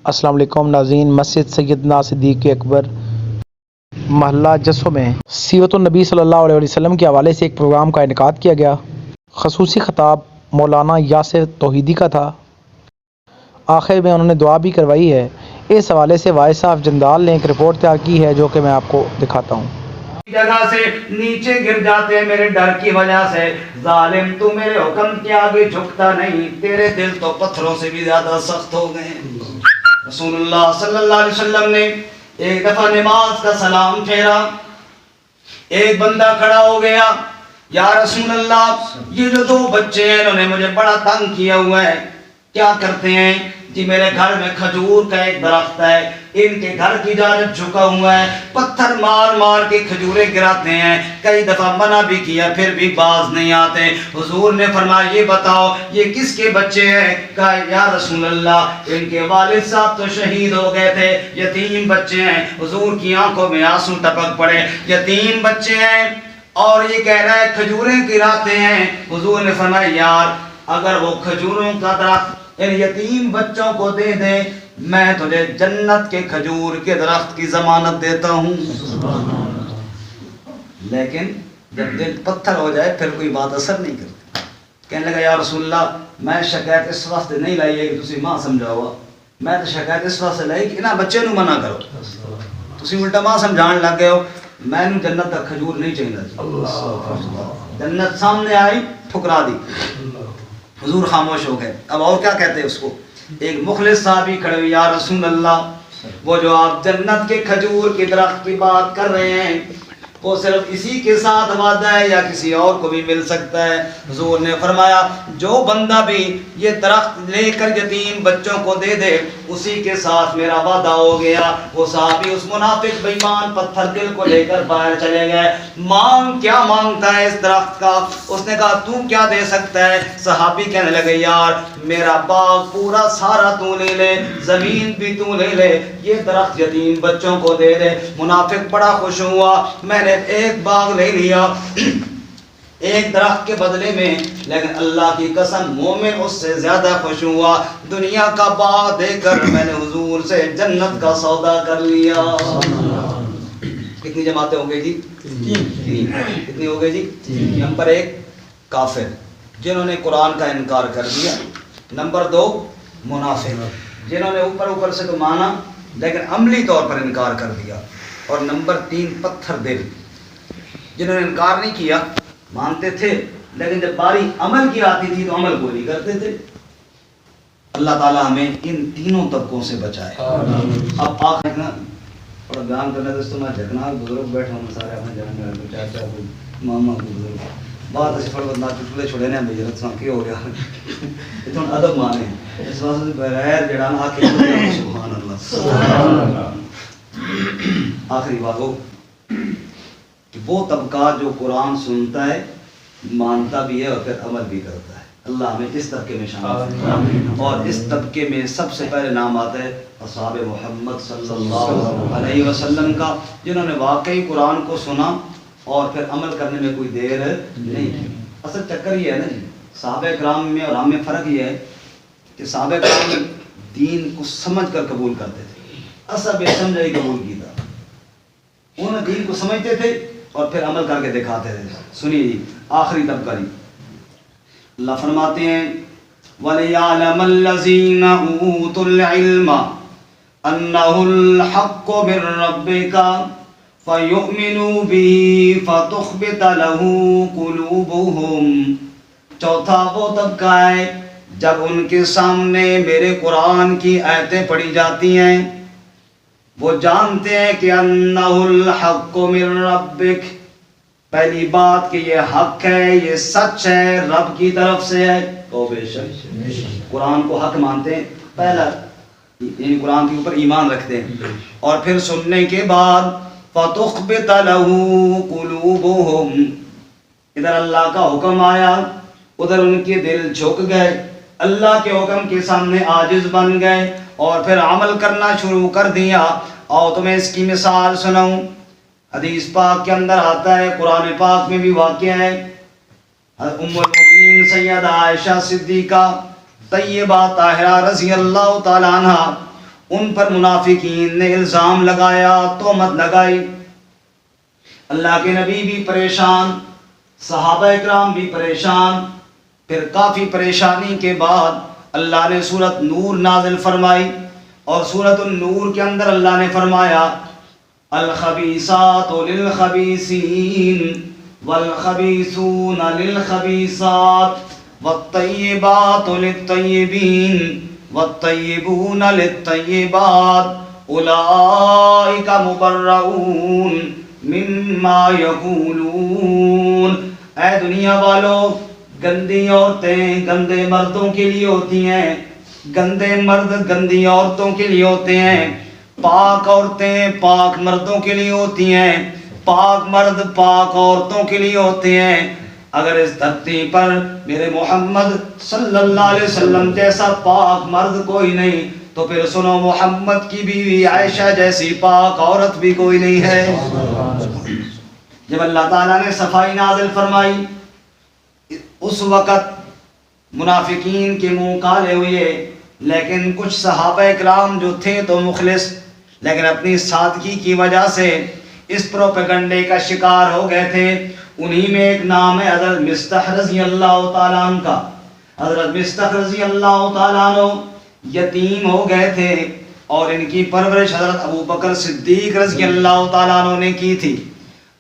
السلام علیکم ناظرین، مسجد سیدنا صدیق اکبر محلہ جسو میں سیرت النبی صلی اللہ علیہ وسلم کے حوالے سے ایک پروگرام کا انعقاد کیا گیا۔ خصوصی خطاب مولانا یاسر توحیدی کا تھا۔ آخر میں انہوں نے دعا بھی کروائی ہے۔ اس حوالے سے وائس آف جندال نے ایک رپورٹ تیار کی ہے جو کہ میں آپ کو دکھاتا ہوں۔ جگہ سے نیچے گر جاتے ہیں میرے ڈر کی وجہ سے، ظالم تو میرے حکم کے آگے جھکتا نہیں، تیرے دل تو پتھروں سے بھی زیادہ سخت ہو گئے۔ رسول اللہ صلی اللہ علیہ وسلم نے ایک دفعہ نماز کا سلام پھیرا، ایک بندہ کھڑا ہو گیا، یا رسول اللہ یہ جو دو بچے ہیں انہوں نے مجھے بڑا تنگ کیا ہوا ہے، کیا کرتے ہیں؟ جی میرے گھر میں کھجور کا ایک درخت ہے، ان کے گھر کی جانب جھکا ہوا ہے، پتھر مار مار کے کھجوریں گراتے ہیں، کئی دفعہ منع بھی کیا پھر بھی باز نہیں آتے۔ حضور نے فرمایا یہ بتاؤ یہ کس کے بچے ہیں؟ کہا یا رسول اللہ ان کے والد صاحب تو شہید ہو گئے تھے، یتیم بچے ہیں۔ حضور کی آنکھوں میں آنسو ٹپک پڑے، یتیم بچے ہیں اور یہ کہہ رہا ہے کھجوریں گراتے ہیں۔ حضور نے فرمایا یار اگر وہ کھجوروں کا درخت ان یتیم بچوں کو دے دے، میں تجھے جنت کے کھجور کے درخت کی ضمانت دیتا ہوں۔ لیکن جب دل پتھر ہو جائے پھر کوئی بات اثر نہیں کرتی۔ کہنے لگا یا رسول اللہ میں شکایت اس واسطے نہیں لائی ہے کہ تسی ماں سمجھا ہوا، میں تو شکایت اس واسطے لائی کہ انہاں بچے نو منع کرو، تسی الٹا ماں سمجھان لگ گئے ہو، میں نو جنت کا کھجور نہیں چاہیے۔ جنت سامنے آئی ٹھکرا دی، حضور خاموش ہو گئے۔ اب اور کیا کہتے ہیں اس کو؟ ایک مخلص صحابی کھڑے ہوئے، یا رسول اللہ وہ جو آپ جنت کے کھجور کے درخت کی بات کر رہے ہیں وہ صرف اسی کے ساتھ وعدہ ہے یا کسی اور کو بھی مل سکتا ہے؟ حضور نے فرمایا جو بندہ بھی یہ درخت لے کر یتیم بچوں کو دے دے اسی کے ساتھ میرا وعدہ ہو گیا۔ وہ صحابی اس منافق بے ایمان پتھر دل کو لے کر باہر چلے گئے۔ مانگ کیا مانگتا ہے اس درخت کا؟ اس نے کہا تو کیا دے سکتا ہے؟ صحابی کہنے لگے یار میرا باغ پورا سارا تو لے لے، زمین بھی تو لے لے، یہ درخت یتیم بچوں کو دے دے۔ منافق بڑا خوش ہوا، میں نے ایک باغ لے لیا ایک درخت کے بدلے میں، لیکن اللہ کی قسم مومن اس سے زیادہ خوش ہوا، دنیا کا باغ دے کر میں نے حضور سے جنت کا سودا کر لیا۔ کتنی جماعتیں ہو گئی جی؟ تین۔ کتنی ہو گئی جی؟ نمبر ایک کافر جنہوں نے قرآن کا انکار کر دیا، نمبر دو منافق جنہوں نے اوپر سے تو مانا لیکن عملی طور پر انکار کر دیا، اور نمبر تین پتھر دل جنہوں نے انکار نہیں کیا، مانتے تھے لیکن جب باری عمل کی آتی تھی تو عمل کو نہیں کرتے تھے۔ اللہ تعالیٰ ہمیں ان تینوں طبقوں سے بچائے۔ اب آخر اور بیان کرنے دوستوں میں جھگنا بزرگ بیٹھا ہوں سارے اپنے جانے کو چاچا کو ماما کو بزرگ بات اچھی پڑھ بندہ چٹکلے چھوڑے نے بھائی رتساں کی ہو گیا اتنا ادب مانے اس واسطے بغیر جڑا نا آخر سبحان اللہ۔ آخری بات ہو کہ وہ طبقہ جو قرآن سنتا ہے مانتا بھی ہے اور پھر عمل بھی کرتا ہے، اللہ ہمیں اس طبقے میں شامل کرے۔ اور اس طبقے میں سب سے پہلے نام آتا ہے اصحاب محمد صلی اللہ علیہ وسلم کا، جنہوں نے واقعی قرآن کو سنا اور پھر عمل کرنے میں کوئی دیر نہیں کی۔ اصل چکر یہ ہے نا جی، صحابہ کرام میں اور ہم میں فرق یہ ہے کہ صحابہ کرام دین کو سمجھ کر قبول کرتے تھے، اصل بے سمجھ ہی قبول کی تھا، انہوں نے دین کو سمجھتے تھے اور پھر عمل کر کے دکھاتے تھے۔ سنیے جی آخری طبقہ جی، اللہ فرماتے ہیں وَلِيَعْلَمَ الَّذِينَ أُوتُوا الْعِلْمَ أَنَّهُ الْحَقُّ مِنْ رَبِّكَ فَيُؤْمِنُوا بِهِ فَتُخْبِتَ لَهُ قُلُوبُهُمْ۔ چوتھا وہ طبقہ ہے جب ان کے سامنے میرے قرآن کی آیتیں پڑھی جاتی ہیں وہ جانتے ہیں کہ انہ الحق من ربک، پہلی بات کہ یہ حق ہے، یہ سچ ہے، رب کی طرف سے ہے، تو بے شک قرآن کو حق مانتے ہیں، پہلا یعنی قرآن کے اوپر ایمان رکھتے ہیں، اور پھر سننے کے بعد فَتُخْبِتَ لَهُ قُلُوبُهُمْ، ادھر اللہ کا حکم آیا ادھر ان کے دل جھک گئے، اللہ کے حکم کے سامنے عاجز بن گئے اور پھر عمل کرنا شروع کر دیا۔ اور تمہیں اس کی مثال سناؤں، حدیث پاک کے اندر آتا ہے، قرآن پاک میں بھی واقع ہے، ام المؤمنین سیدہ عائشہ صدیقہ طیبہ طاہرہ رضی اللہ تعالیٰ عنہ ان پر منافقین نے الزام لگایا، تہمت لگائی۔ اللہ کے نبی بھی پریشان، صحابہ اکرام بھی پریشان۔ پھر کافی پریشانی کے بعد اللہ نے سورۃ نور نازل فرمائی، اور سورۃ النور کے اندر اللہ نے فرمایا الخبیثات للخبیثین والخبیثون للخبیثات والطیبات للطیبین والطیبون للطیبات اولئک مبرؤون مما یقولون۔ اے دنیا والو، گندی عورتیں گندے مردوں کے لیے ہوتی ہیں، گندے مرد گندی عورتوں کے لیے ہوتے ہیں، پاک عورتیں پاک مردوں کے لیے ہوتی ہیں، پاک مرد پاک عورتوں کے لیے ہوتے ہیں۔ اگر اس دھرتی پر میرے محمد صلی اللہ علیہ وسلم جیسا پاک مرد کوئی نہیں تو پھر سنو، محمد کی بیوی عائشہ جیسی پاک عورت بھی کوئی نہیں ہے۔ جب اللہ تعالیٰ نے صفائی نازل فرمائی، اس وقت منافقین کے منہ کالے ہوئے، لیکن کچھ صحابہ اکرام جو تھے تو مخلص، لیکن اپنی سادگی کی وجہ سے اس پروپیگنڈے کا شکار ہو گئے تھے۔ انہی میں ایک نام ہے حضرت مصطح رضی اللہ تعالیٰ عنہ کا۔ حضرت مصطح رضی اللہ تعالیٰ عنہ یتیم ہو گئے تھے، اور ان کی پرورش حضرت ابو بکر صدیق رضی اللہ تعالیٰ عنہ نے کی تھی۔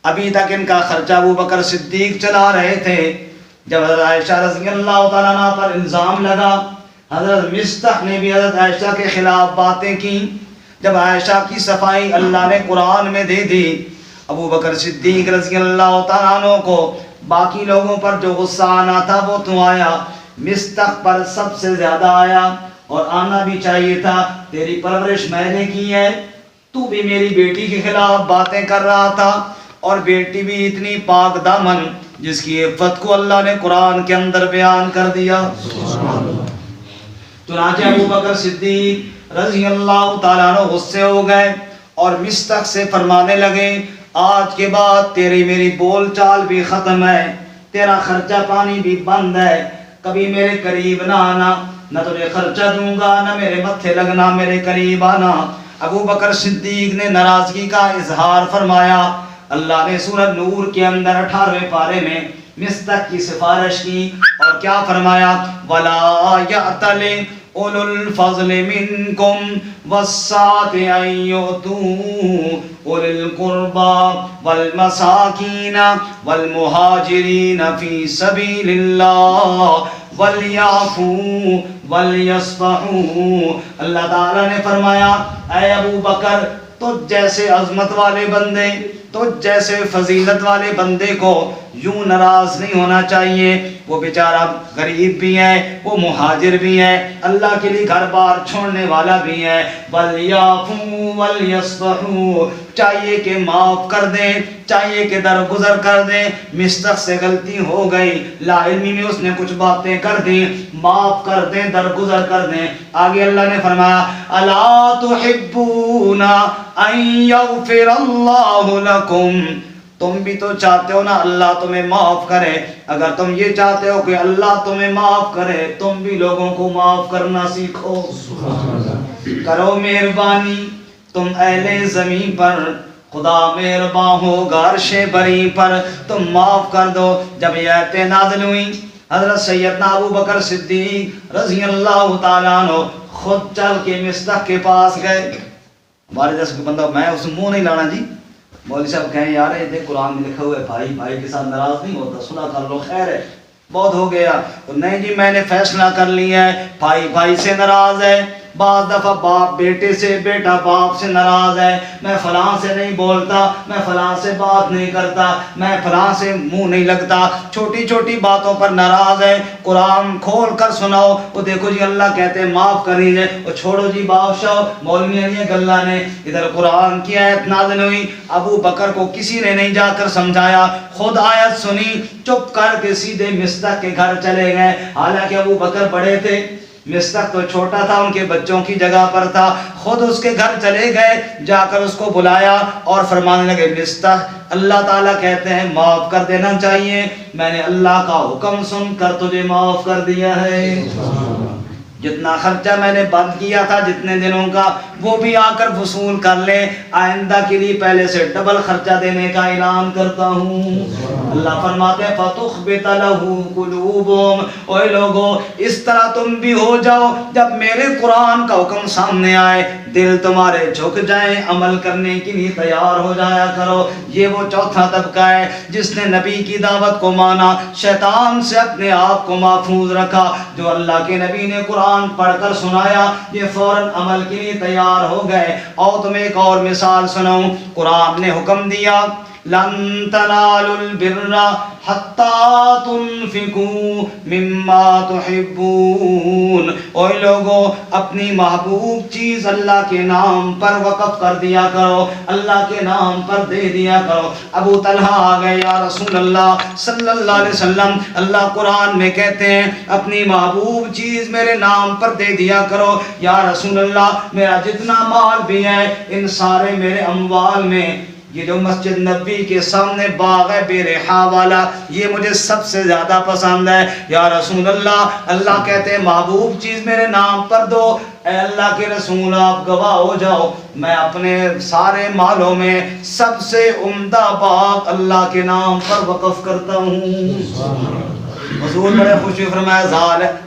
ابھی تک ان کا خرچہ ابو بکر صدیق چلا رہے تھے۔ جب حضرت عائشہ رضی اللہ تعالیٰ عنہ پر الزام لگا، حضرت مصطح نے بھی حضرت عائشہ کے خلاف باتیں کی۔ جب عائشہ کی صفائی اللہ نے قرآن میں دے دی، ابو بکر صدیق رضی اللہ تعالیٰ عنہ کو باقی لوگوں پر جو غصہ آنا تھا وہ تو آیا، مصطح پر سب سے زیادہ آیا، اور آنا بھی چاہیے تھا۔ تیری پرورش میں نے کی ہے، تو بھی میری بیٹی کے خلاف باتیں کر رہا تھا، اور بیٹی بھی اتنی پاک دامن جس کی عفت کو اللہ نے قرآن کے اندر بیان کر دیا۔ چنانچہ ابو بکر صدیق رضی اللہ تعالیٰ عنہ غصے ہو گئے اور مصطح سے فرمانے لگے، آج کے بعد تیری میری بول چال بھی ختم ہے، تیرا خرچہ پانی بھی بند ہے، کبھی میرے قریب نہ آنا، نہ تجھے خرچہ دوں گا، نہ میرے متھے لگنا، میرے قریب آنا۔ ابو بکر صدیق نے ناراضگی کا اظہار فرمایا۔ اللہ نے سورۃ نور کے اندر 18ویں پارے میں مصطح کی سفارش کی، اور کیا فرمایا؟ وَلَا يَأْتَلِ أُولُو الْفَضْلِ مِنْكُمْ وَالسَّعَةِ أَنْ يُؤْتُوا أُولِي الْقُرْبَى وَالْمَسَاكِينَ وَالْمُهَاجِرِينَ فِي سَبِيلِ اللَّهِ وَلْيَعْفُوا وَلْيَصْفَحُوا۔ اللہ تعالیٰ نے فرمایا، اے ابو بکر، تجھ جیسے عظمت والے بندے، تجھ جیسے فضیلت والے بندے کو یوں ناراض نہیں ہونا چاہیے۔ وہ بیچارہ غریب بھی ہے، وہ مہاجر بھی ہے، اللہ کے لیے گھر بار چھوڑنے والا بھی ہے۔ وَلْيَعْفُوا وَلْيَصْفَحُوا، چاہیے کہ معاف کر دیں، چاہیے کہ درگزر کر دیں۔ مصطح سے غلطی ہو گئی، لا علمی میں اس نے کچھ باتیں کر دیں، معاف کر دیں، درگزر کر دیں۔ آگے اللہ نے فرمایا، أَلَا تُحِبُّونَ أَن يَغْفِرَ اللَّهُ لَكُمْ، تم بھی تو چاہتے ہو نا اللہ تمہیں معاف کرے۔ اگر تم یہ چاہتے ہو کہ اللہ تمہیں معاف کرے، تم بھی لوگوں کو معاف کرنا سیکھو۔ کرو مہربانی تم اہل زمین پر، خدا مہربان ہوگا عرش بری پر، تم معاف کر دو۔ جب یہ آیتیں نازل ہوئیں، حضرت سیدنا ابو بکر صدیق رضی اللہ تعالیٰ عنہ خود چل کے مصطح کے پاس گئے۔ ہمارے جیسے بندہ، میں اس منہ نہیں لانا جی، مولوی صاحب کہیں یار یہ دیکھ قرآن میں لکھا ہوا ہے بھائی بھائی کے ساتھ ناراض نہیں ہوتا، سنا کر لو، خیر ہے، بہت ہو گیا۔ نہیں جی، میں نے فیصلہ کر لیا ہے، بھائی بھائی سے ناراض ہے، بعض دفعہ باپ بیٹے سے، بیٹا باپ سے ناراض ہے، میں فلاں سے نہیں بولتا، میں فلاں سے بات نہیں کرتا، میں فلاں سے منہ نہیں لگتا، چھوٹی چھوٹی باتوں پر ناراض ہے۔ قرآن کھول کر سناؤ، وہ دیکھو جی اللہ کہتے ہیں معاف کر دیجئے، وہ چھوڑو جی بادشاہ مولوی علی گلہ نے۔ ادھر قرآن کی آیت نازل ہوئی، ابو بکر کو کسی نے نہیں جا کر سمجھایا، خود آیت سنی، چپ کر کے سیدھے مصطح کے گھر چلے گئے۔ حالانکہ ابو بکر بڑے تھے، مصطح تو چھوٹا تھا، ان کے بچوں کی جگہ پر تھا۔ خود اس کے گھر چلے گئے، جا کر اس کو بلایا اور فرمانے لگے، مصطح اللہ تعالیٰ کہتے ہیں معاف کر دینا چاہیے، میں نے اللہ کا حکم سن کر تجھے معاف کر دیا ہے۔ جتنا خرچہ میں نے بند کیا تھا جتنے دنوں کا وہ بھی آ کر وصول کر لیں، آئندہ کے لیے پہلے سے ڈبل خرچہ دینے کا اعلان کرتا ہوں۔ اللہ فرماتے ہیں فَتُخْبِتَ لَهُ قُلُوبُهُمْ، اوے لوگوں اس طرح تم بھی ہو جاؤ، جب میرے قرآن کا حکم سامنے آئے دل تمہارے جھک جائیں، عمل کرنے کے لیے تیار ہو جایا کرو۔ یہ وہ چوتھا طبقہ ہے جس نے نبی کی دعوت کو مانا، شیطان سے اپنے آپ کو محفوظ رکھا۔ جو اللہ کے نبی نے قرآن پڑھ کر سنایا یہ فوراً عمل کے لیے تیار ہو گئے۔ اور تمہیں ایک اور مثال سناؤں، قرآن نے حکم دیا لن تنالوا البر حتى تنفقوا مما تحبون، اوے لوگوں اپنی محبوب چیز اللہ کے نام پر وقف کر دیا کرو، اللہ کے نام پر دے دیا کرو۔ ابو طلحہ آ گئے، یا رسول اللہ صلی اللہ علیہ وسلم، اللہ قرآن میں کہتے ہیں اپنی محبوب چیز میرے نام پر دے دیا کرو۔ یا رسول اللہ میرا جتنا مال بھی ہے ان سارے میرے اموال میں یہ جو مسجد نبوی کے سامنے باغ ہے بے رحا والا یہ مجھے سب سے زیادہ پسند ہے۔ یا رسول اللہ، اللہ کہتے ہیں محبوب چیز میرے نام پر دو۔ اے اللہ کے رسول آپ گواہ ہو جاؤ میں اپنے سارے مالوں میں سب سے عمدہ باغ اللہ کے نام پر وقف کرتا ہوں۔ حضور بڑے خوشی فرمایا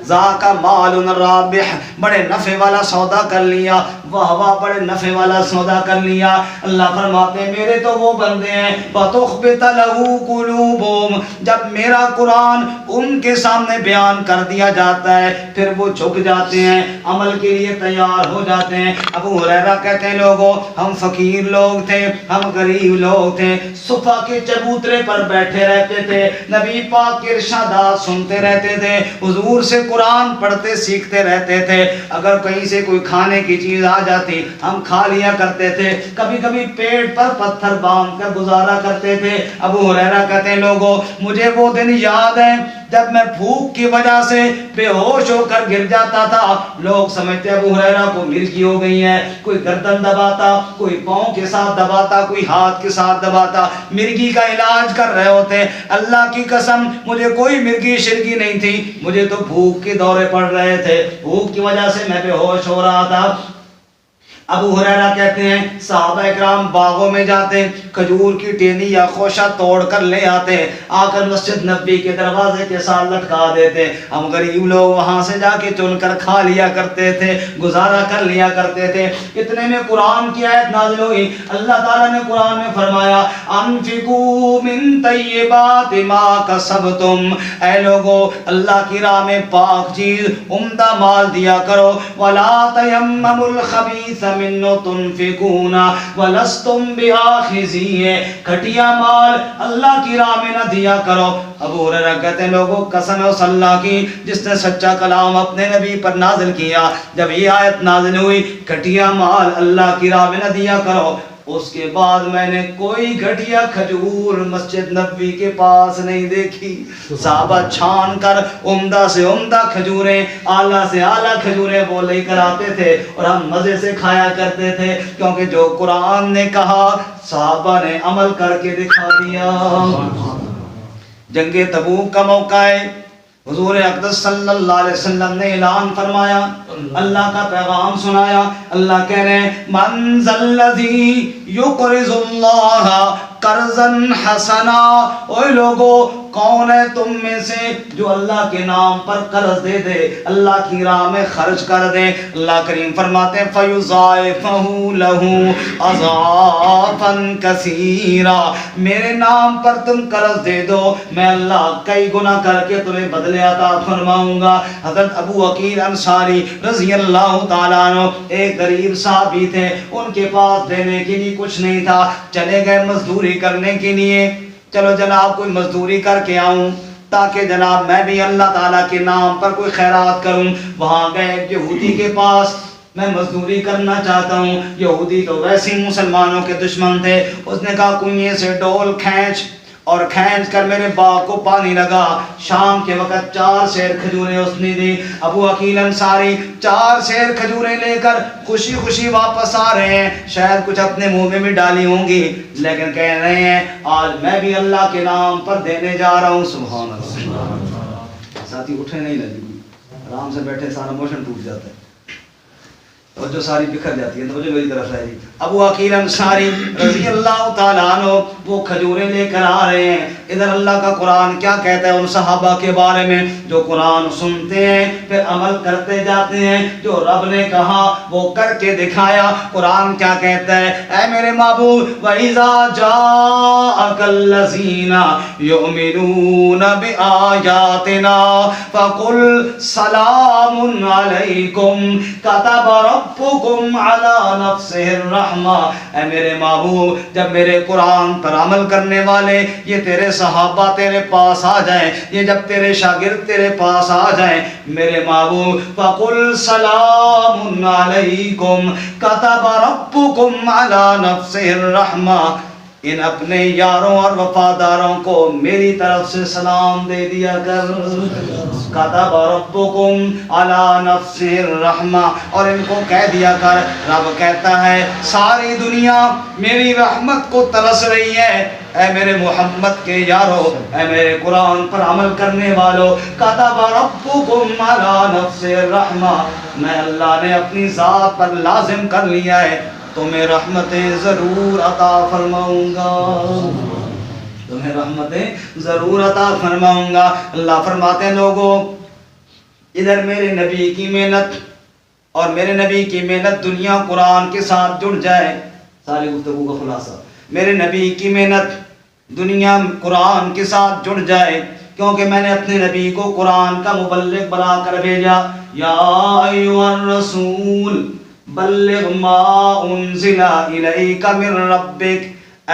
ذاکا مال رابح، بڑے نفع والا سودا کر لیا، واہ واہ بڑے نفع والا سودا کر لیا۔ اللہ فرماتے ہیں میرے تو وہ بندے ہیں فَتُخْبِتَ لَهُ قُلُوبُهُمْ، جب میرا قرآن ان کے سامنے بیان کر دیا جاتا ہے پھر وہ جھک جاتے ہیں، عمل کے لیے تیار ہو جاتے ہیں۔ ابو ہریرہ کہتے ہیں لوگوں ہم فقیر لوگ تھے، ہم غریب لوگ تھے، صفا کے چبوترے پر بیٹھے رہتے تھے، نبی پاک کے ارشادات سنتے رہتے تھے، حضور سے قرآن پڑھتے سیکھتے رہتے تھے۔ اگر کہیں سے کوئی کھانے کی چیز آ جاتی ہم کھا لیا کرتے تھے، کبھی کبھی پیٹ پر پتھر باندھ کر گزارا کرتے تھے۔ ابو ہریرہ کہتے ہیں لوگوں مجھے وہ دن یاد ہے جب میں بھوک کی وجہ سے بے ہوش ہو کر گر جاتا تھا، لوگ سمجھتے ابو ہریرہ کو مرگی ہو گئی ہے، کوئی گردن دباتا، کوئی پاؤں کے ساتھ دباتا، کوئی ہاتھ کے ساتھ دباتا، مرگی کا علاج کر رہے ہوتے۔ اللہ کی قسم مجھے کوئی مرگی شرگی نہیں تھی، مجھے تو بھوک کے دورے پڑ رہے تھے، بھوک کی وجہ سے میں بے ہوش ہو رہا تھا۔ ابو ہریرہ کہتے ہیں صحابہ اکرام باغوں میں جاتے، کھجور کی ٹہنی یا خوشہ توڑ کر لے آتے، آ کر مسجد نبوی کے دروازے کے ساتھ لٹکا دیتے۔ ہم غریب لوگ وہاں سے جا کے چن کر کھا لیا کرتے تھے، گزارا کر لیا کرتے تھے۔ اتنے میں قرآن کی آیت نازل ہوئی، اللہ تعالیٰ نے قرآن میں فرمایا انفقوا من طیبات ما کسبتم، اے لوگو اللہ کی راہ میں پاک چیز عمدہ مال دیا کرو، ولا تیمموا الخبیث منه تنفقون ولستم بآخذیہ، گھٹیا مال اللہ کی راہ میں نہ دیا کرو۔ ابو ہریرہ کہتے ہیں لوگوں قسم ہے اس اللہ کی جس نے سچا کلام اپنے نبی پر نازل کیا، جب یہ آیت نازل ہوئی گھٹیا مال اللہ کی راہ میں نہ دیا کرو، اس کے بعد میں نے کوئی گھٹیا کھجور مسجد نبوی کے پاس نہیں دیکھی۔ صحابہ چھان کر عمدہ سے عمدہ کھجوریں، اعلیٰ سے اعلیٰ کھجوریں وہ لے کر آتے تھے اور ہم مزے سے کھایا کرتے تھے، کیونکہ جو قرآن نے کہا صحابہ نے عمل کر کے دکھا دیا۔ جنگ تبوک کا موقع ہے، حضور اقدس صلی اللہ علیہ وسلم نے اعلان فرمایا، اللہ کا پیغام سنایا۔ اللہ کہہ رہے ہیں من ذا الذی یقرض اللہ قرضا حسنا، اوے لوگو کون ہے تم میں سے جو اللہ کے نام پر قرض دے دے، اللہ کی راہ میں خرچ کر دے۔ اللہ کریم فرماتے ہیں فَيُضَاعِفَهُ لَهُ أَضْعَافًا كَثِيرًا، میرے نام پر تم قرض دے دو میں اللہ کئی گنا کر کے تمہیں بدلے عطا فرماؤں گا۔ حضرت ابو عقیل انصاری رضی اللہ تعالیٰ عنہ ایک غریب صحابی تھے، ان کے پاس دینے کے لیے کچھ نہیں تھا، چلے گئے مزدوری کرنے کے لیے، چلو جناب کوئی مزدوری کر کے آؤں تاکہ جناب میں بھی اللہ تعالیٰ کے نام پر کوئی خیرات کروں۔ وہاں گئے ایک یہودی کے پاس، میں مزدوری کرنا چاہتا ہوں۔ یہودی تو ویسے ہی مسلمانوں کے دشمن تھے، اس نے کہا کنویں سے ڈول کھینچ اور کھینچ کر میرے باغ کو پانی لگا۔ شام کے وقت 4 سیر کھجوریں اس نے دی۔ ابو عقیل انصاری 4 سیر کھجوریں لے کر خوشی خوشی واپس آ رہے ہیں، شاید کچھ اپنے منہ میں بھی ڈالی ہوں گی، لیکن کہہ رہے ہیں آج میں بھی اللہ کے نام پر دینے جا رہا ہوں۔ سبحان اللہ، ساتھی اٹھے نہیں لگی، آرام سے بیٹھے سارا موشن ٹوٹ جاتا ہے اور جو ساری بکھر جاتی ہے. توجہ میری طرف ہے. ابو عقیل انصاری رضی اللہ تعالیٰ عنہ وہ کھجوریں لے کر آ رہے ہیں. ادھر اللہ کا قرآن کیا کہتا ہے ان صحابہ کے بارے میں جو قرآن سنتے ہیں پھر عمل کرتے جاتے ہیں. جو رب نے کہا وہ کر کے دکھایا. قرآن کیا کہتا ہے؟ اے میرے محبوب وَإِذَا جَاءَكَ الَّذِينَ يُؤْمِنُونَ بِآيَاتِنَا فَقُلْ سَلَامٌ عَلَيْكُمْ كَتَبَ رَبُّكُمْ عَلَى نَفْسِهِ الرَّحْمَةِ. اے میرے محبوب جب میرے قرآن پر عمل کرنے والے یہ تیرے صحابہ تیرے پاس آ جائیں, یہ جب تیرے شاگرد تیرے پاس آ جائیں میرے محبوب فَقُلْ سَلَامٌ عَلَيْكُمْ كَتَبَ رَبُّكُمْ عَلَى نَفْسِهِ الرَّحْمَةِ. ان اپنے یاروں اور وفاداروں کو میری طرف سے سلام دے دیا کر. کتب ربکم علی نفسہ الرحمہ. اور ان کو کہہ دیا کر رب کہتا ہے ساری دنیا میری رحمت کو ترس رہی ہے. اے میرے محمد کے یارو, اے میرے قرآن پر عمل کرنے والو, کتب ربکم علی نفسہ الرحمہ. میں اللہ نے اپنی ذات پر لازم کر لیا ہے تمہیں رحمتیں ضرور عطا فرماؤں گا, تمہیں رحمتیں ضرور عطا فرماؤں گا. اللہ فرماتے ہیں لوگوں ادھر میرے نبی کی محنت اور میرے نبی کی محنت دنیا قرآن کے ساتھ جڑ جائے. ساری گفتگو کا خلاصہ میرے نبی کی محنت دنیا قرآن کے ساتھ جڑ جائے کیونکہ میں نے اپنے نبی کو قرآن کا مبلغ بنا کر بھیجا. یا ایھا الرسول بلغ ما انزل الیک من ربک.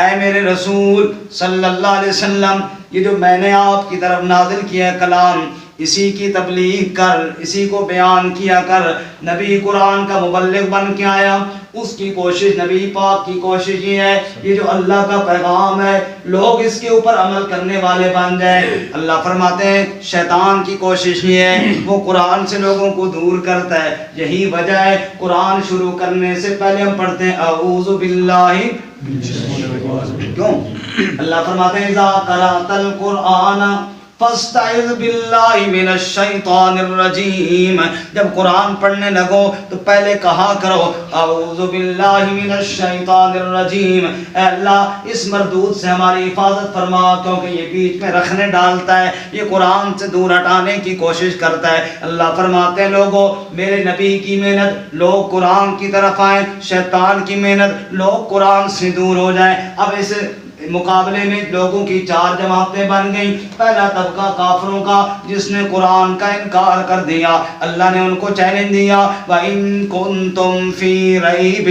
اے میرے رسول صلی اللہ علیہ وسلم یہ جو میں نے آپ کی طرف نازل کیا کلام اسی کی تبلیغ کر, اسی کو بیان کیا کر. نبی قرآن کا مبلغ بن کے آیا, اس کی کوشش نبی پاک کی کوشش یہ ہے یہ جو اللہ کا پیغام ہے لوگ اس کے اوپر عمل کرنے والے بن جائیں. اللہ فرماتے ہیں شیطان کی کوشش یہ ہے وہ قرآن سے لوگوں کو دور کرتا ہے. یہی وجہ ہے قرآن شروع کرنے سے پہلے ہم پڑھتے ہیں اعوذ باللہ. کیوں؟ اللہ فرماتے ہیں اذا قرأت القرآن فاستعذ باللہ من الشیطان الرجیم. جب قرآن پڑھنے لگو تو پہلے کہا کرو اعوذ باللہ من الشیطان الرجیم. اے اللہ اس مردود سے ہماری حفاظت فرما کیونکہ یہ بیچ میں رکھنے ڈالتا ہے, یہ قرآن سے دور ہٹانے کی کوشش کرتا ہے. اللہ فرماتے ہیں لوگوں میرے نبی کی محنت لوگ قرآن کی طرف آئیں, شیطان کی محنت لوگ قرآن سے دور ہو جائیں. اب اس مقابلے میں لوگوں کی چار جماعتیں بن گئیں. پہلا طبقہ کافروں کا جس نے قرآن کا انکار کر دیا. اللہ نے ان کو چیلنج دیا وَإِن كُنتُمْ فِي رَيْبٍ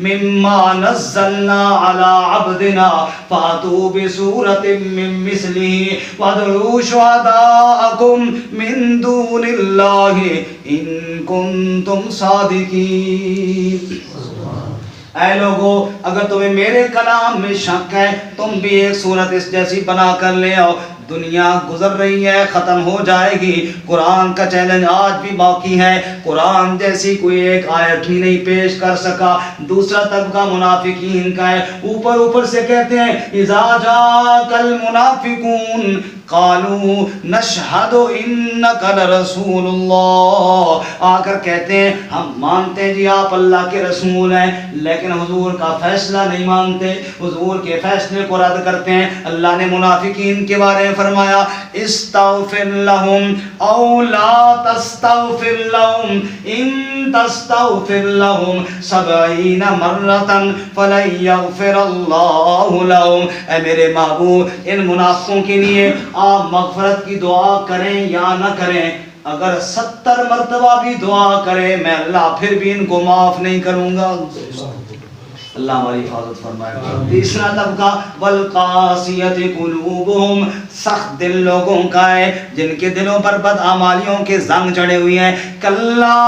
مِّمَّا نَزَّلْنَا عَلَىٰ عَبْدِنَا فَأْتُوا بِسُورَةٍ مِّن مِّثْلِهِ وَادْعُوا شُهَدَاءَكُم مِّن دُونِ اللَّهِ إِن كُنتُمْ صَادِقِينَ. اے لوگو اگر تمہیں میرے کلام میں شک ہے تم بھی ایک صورت اس جیسی بنا کر لے آؤ. دنیا گزر رہی ہے, ختم ہو جائے گی. قرآن کا چیلنج آج بھی باقی ہے. قرآن جیسی کوئی ایک آیت بھی نہیں پیش کر سکا. دوسرا طبقہ منافقین کا ہے. اوپر سے کہتے ہیں اذا جاءک المنافقون قالوا نشہد انک لرسول اللہ. آ کر کہتے ہیں ہم مانتے ہیں جی آپ اللہ کے رسول ہیں لیکن حضور کا فیصلہ نہیں مانتے, حضور کے فیصلے کو رد کرتے ہیں. اللہ نے منافقین کے بارے میں فرمایا استغفر لهم او لا تستغفر لهم ان تستغفر لهم 70 مرة فلن يغفر الله لهم. اے میرے محبوب ان منافقوں کے لیے آپ مغفرت کی دعا کریں یا نہ کریں, اگر 70 مرتبہ بھی دعا کریں میں اللہ پھر بھی ان کو معاف نہیں کروں گا. اللہ ہماری حفاظت فرمائے. تیسرا طبقہ والقاسیۃ قلوبہم, سخت دل لوگوں کا ہے جن کے دلوں پر بدعمالیوں کے زنگ چڑھے ہوئے ہیں. کلا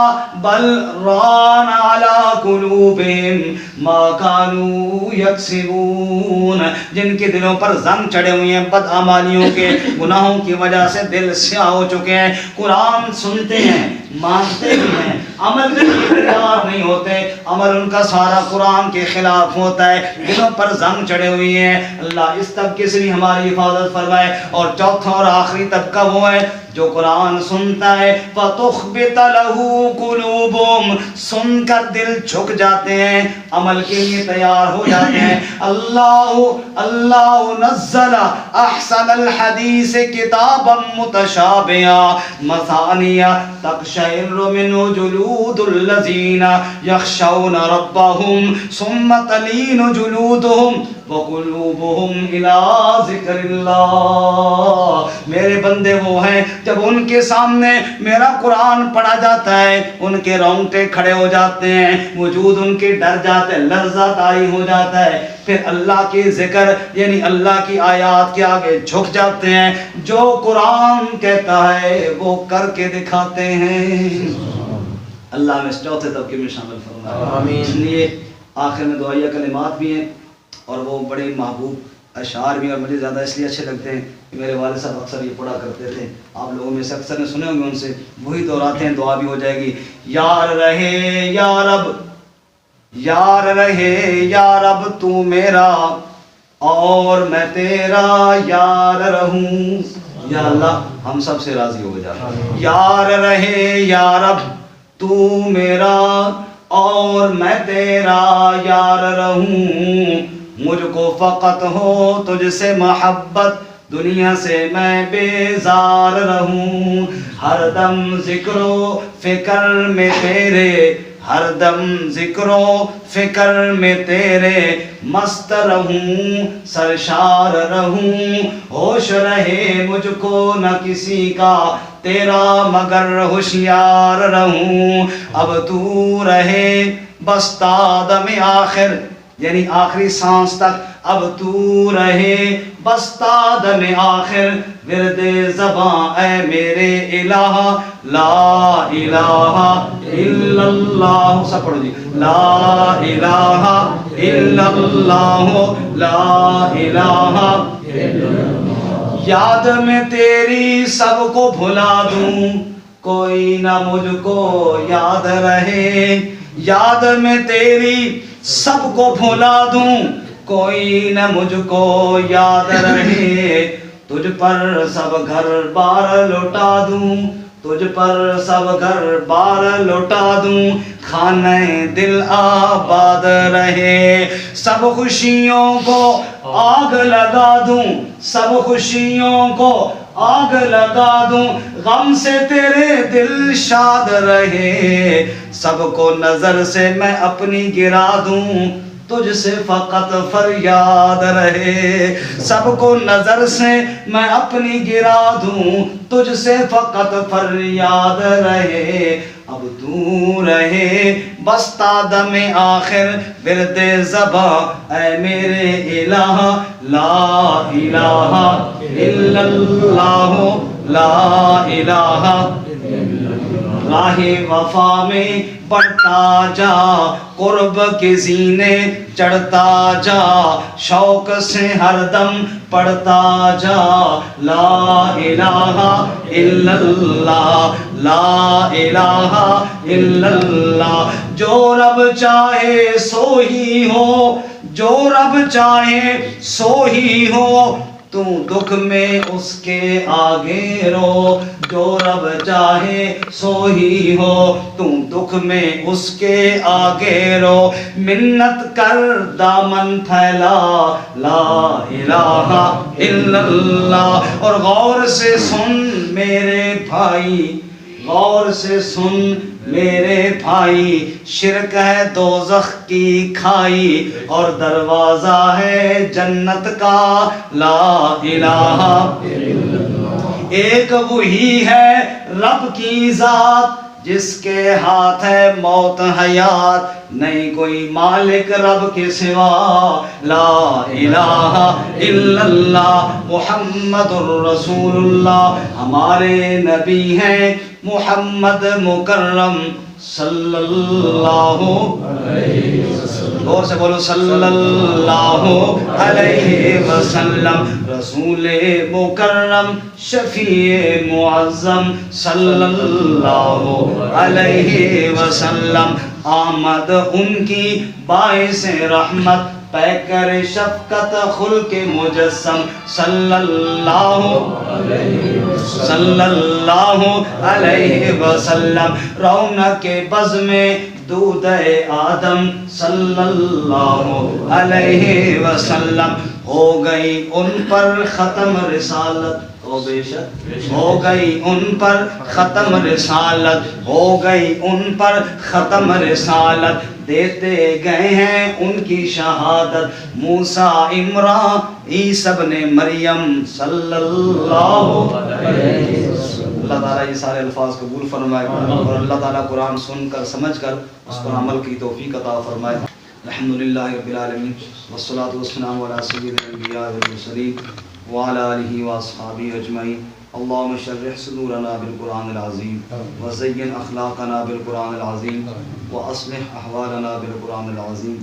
بل ران علی قلوبہم ما کانوا یکسبون, جن کے دلوں پر زنگ چڑھے ہوئے ہیں بدعمالیوں کے گناہوں کی وجہ سے دل سیاہ ہو چکے ہیں. قرآن سنتے ہیں مانتے بھی ہیں عمل کے تیار نہیں ہوتے, عمل ان کا سارا قرآن کے خلاف ہوتا ہے, دلوں پر زنگ چڑھے ہوئے ہیں. اللہ اس طبقے سے بھی ہماری حفاظت فرمائے. اور چوتھا اور آخری طبقہ وہ ہے جو قرآن سنتا ہے فَتُخْبِتَ لَهُ قُلُوبُهُمْ، سن کر دل جھک جاتے ہیں، عمل کے لیے تیار ہو جاتے ہیں۔ اللہ نزل احسن الحدیث کتابا متشابہا مثانیہ تقشعر منہ جلود الذین یخشون ربهم ثم تلین جلودهم وقلوبهم الى ذکر اللہ۔ میرے بندے وہ ہیں جب ان کے سامنے میرا قرآن پڑھا جاتا ہے ان کے رونگٹے کھڑے ہو جاتے ہیں، وجود ان کے ڈر جاتے ہیں، لرزہ طاری ہو جاتا ہے، پھر اللہ کے ذکر یعنی اللہ کی آیات کے آگے جھک جاتے ہیں، جو قرآن کہتا ہے وہ کر کے دکھاتے ہیں۔ اللہ میں اس چوتھے طبقے میں شامل فرمائے آمین۔ اس لیے آخر میں دعائیہ کلمات بھی ہیں اور وہ بڑے محبوب اشعار بھی، اور مجھے زیادہ اس لیے اچھے لگتے ہیں کہ میرے والد صاحب اکثر یہ پڑھا کرتے تھے، آپ لوگوں میں سے اکثر نے سنے ہوں گے ان سے، وہی دہراتے ہیں، دعا بھی ہو جائے گی۔ یار رہے یا رب، یار رہے یا رب تو میرا اور میں تیرا یار رہوں، یا اللہ ہم سب سے راضی ہو جا۔ یار رہے یا رب تو میرا اور میں تیرا یار رہوں، مجھ کو فقط ہو تجھ سے محبت، دنیا سے میں بیزار رہوں، ہر دم ذکر و فکر میں تیرے، ہر دم ذکر و فکر میں تیرے مست رہوں، سرشار رہوں، ہوش رہے مجھ کو نہ کسی کا تیرا مگر ہوشیار رہوں، اب تو رہے بس تا دم آخر یعنی آخری سانس تک، اب تو رہے بس تا دم آخر، ورد زباں اے میرے الہ، لا الہ الا اللہ، سب پڑھو جی، لا الہ الا اللہ، لا الہ الا اللہ۔ یاد میں تیری سب کو بھلا دوں، کوئی نہ مجھ کو یاد رہے، یاد میں تیری سب کو بھلا دوں، کوئی نہ مجھ کو یاد رہے، تجھ پر سب گھر بار لوٹا دوں، تجھ پر سب گھر بار لوٹا دوں، خانہ دل آباد رہے، سب خوشیوں کو آگ لگا دوں، سب خوشیوں کو آگ لگا دوں، غم سے تیرے دل شاد رہے، سب کو نظر سے میں اپنی گرا دوں، تجھ سے فقط فریاد رہے، سب کو نظر سے میں اپنی گرا دوں، تجھ سے فقط فریاد رہے، اب تو رہے بس تا دم آخر، ورد زباں اے میرے الہ، لا الہ الا اللہ، لا الہ۔ راہ وفا میں بڑھتا جا، قرب کے زینے چڑھتا جا، شوق سے ہر دم پڑھتا جا، لا الہ الا اللہ، لا الہ الا اللہ۔ جو رب چاہے سو ہی ہو، جو رب چاہے سو ہی ہو، تو دکھ میں اس کے آگے رو، جو رب چاہے سو ہی ہو، تو دکھ میں اس کے آگے رو، منت کر دامن پھیلا، لا الہ الا اللہ۔ اور غور سے سن میرے بھائی، غور سے سن میرے بھائی، شرک ہے دوزخ کی کھائی اور دروازہ ہے جنت کا، لا الہ الا اللہ۔ ایک وہی ہے رب کی ذات جس کے ہاتھ ہے موت حیات، نہیں کوئی مالک رب کے سوا، لا الہ الا اللہ۔ محمد الرسول اللہ ہمارے نبی ہیں، محمد مکرم صلی اللہ علیہ وسلم، اور سے بولو صلی اللہ علیہ وسلم، رسول مکرم شفیع معظم صلی اللہ علیہ وسلم، آمد ان کی باعث رحمت پیکر شفقت خلق مجسم صلی اللہ علیہ وسلم، رونق بزم دودھ آدم صلی اللہ علیہ وسلم، ہو گئی ان پر ختم رسالت، بے شک ہو گئی ان پر ختم رسالت، ہو گئی ان پر ختم رسالت، دیتے گئے ہیں ان کی شہادت موسیٰ عمران عیسیٰ ابن مریم صلی اللہ علیہ وسلم۔ اللہ تعالیٰ یہ سارے الفاظ قبول فرمائے اور اللہ تعالیٰ قرآن سن کر سمجھ کر اس پر عمل کی توفیق عطا فرمائے۔ الحمدللہ رب العالمین والصلاة والسلام علی سید الانبیاء والمرسلین وعلى آلہ واصحابہ اجمعین۔ اللہم شرح صدورنا بالقرآن العظیم وزین اخلاقنا بالقرآن العظیم واصلح احوالنا بالقرآن العظیم۔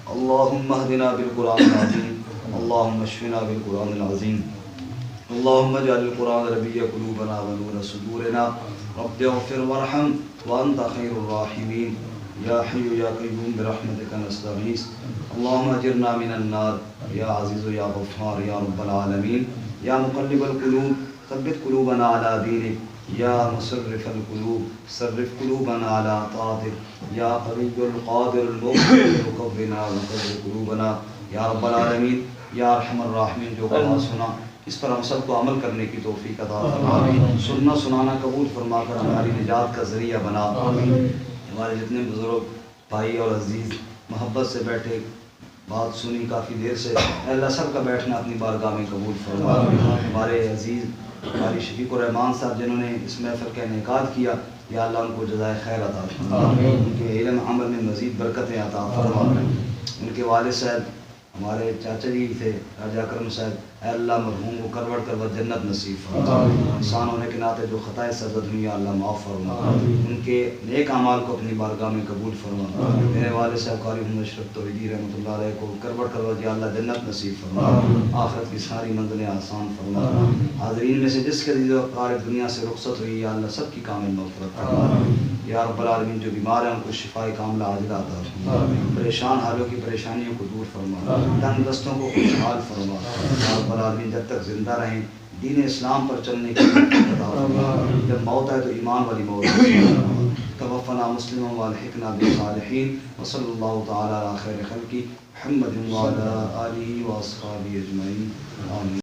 اللہم اہدنا بالقرآن العظیم، اللہم اشفنا بالقرآن العظیم، اللہم اجعل القرآن ربیع قلوبنا ونور صدورنا، رب اغفر وارحم وانت خیر الراحمین، یا حی یا قیوم برحمتک نستغیث، اللہم اجرنا من النار یا عزیز یا غفار یا رب العالمین، یا مقلب القلوب ثبت قلوبنا علی دینک، یا مصرف القلوب صرف قلوبنا علی طاعتک، یا قوی القادر المغفر قونا وقدر قلوبنا یا رب العالمین، یا ارحم الراحمین۔ جو کلام سنا اس پر ہم سب کو عمل کرنے کی توفیق عطا فرما، سننا سنانا قبول فرما کر ہماری نجات کا ذریعہ بنا۔ ہمارے جتنے بزرگ بھائی اور عزیز محبت سے بیٹھے، بات سنی کافی دیر سے، اے اللہ سب کا بیٹھنا اپنی بارگاہ میں قبول فرما۔ ہمارے عزیز ہماری شفیق الرحمان صاحب جنہوں نے اس محفل کا انعقاد کیا، یا اللہ ان کو جزائے خیر عطا فرما، ان کے علم عمل میں مزید برکتیں عطا فرما۔ ان کے والد صاحب ہمارے چاچا جی تھے راجہ کرم صاحب، اے اللہ مرحوم کو کروڑ کروڑ جنت نصیب فرما، انسان ہونے کے ناطے جو خطائیں سرزد ہوئی اللہ معاف فرما، ان کے نیک اعمال کو اپنی بارگاہ میں قبول فرما۔ میرے والد صاحب قاری محمد اشرف توحیدی رحمۃ اللہ علیہ کو کروڑ کروڑ یا اللہ جنت نصیب فرما، آخرت کی ساری منزلیں آسان فرما۔ حاضرین میں سے جس کے عزیز و اقارب دنیا سے رخصت ہوئی یا اللہ سب کی کامل مغفرت فرما، یا رب العالمین جو بیمار ہیں ان کو شفائے کاملہ عاجلہ عطا فرما، پریشان حالوں کی پریشانیوں کو دور فرما، تنگ دستوں کو خوشحال فرما، یا رب العالمین جب تک زندہ رہیں دین اسلام پر چلنے کی توفیق عطا فرما، جب موت ہے تو ایمان والی موت توفنا مسلما والحقنا بالصالحین، وصلی اللہ تعالی علی خیر خلقہ محمد وعلی آلہ واصحابہ اجمعین، آمین۔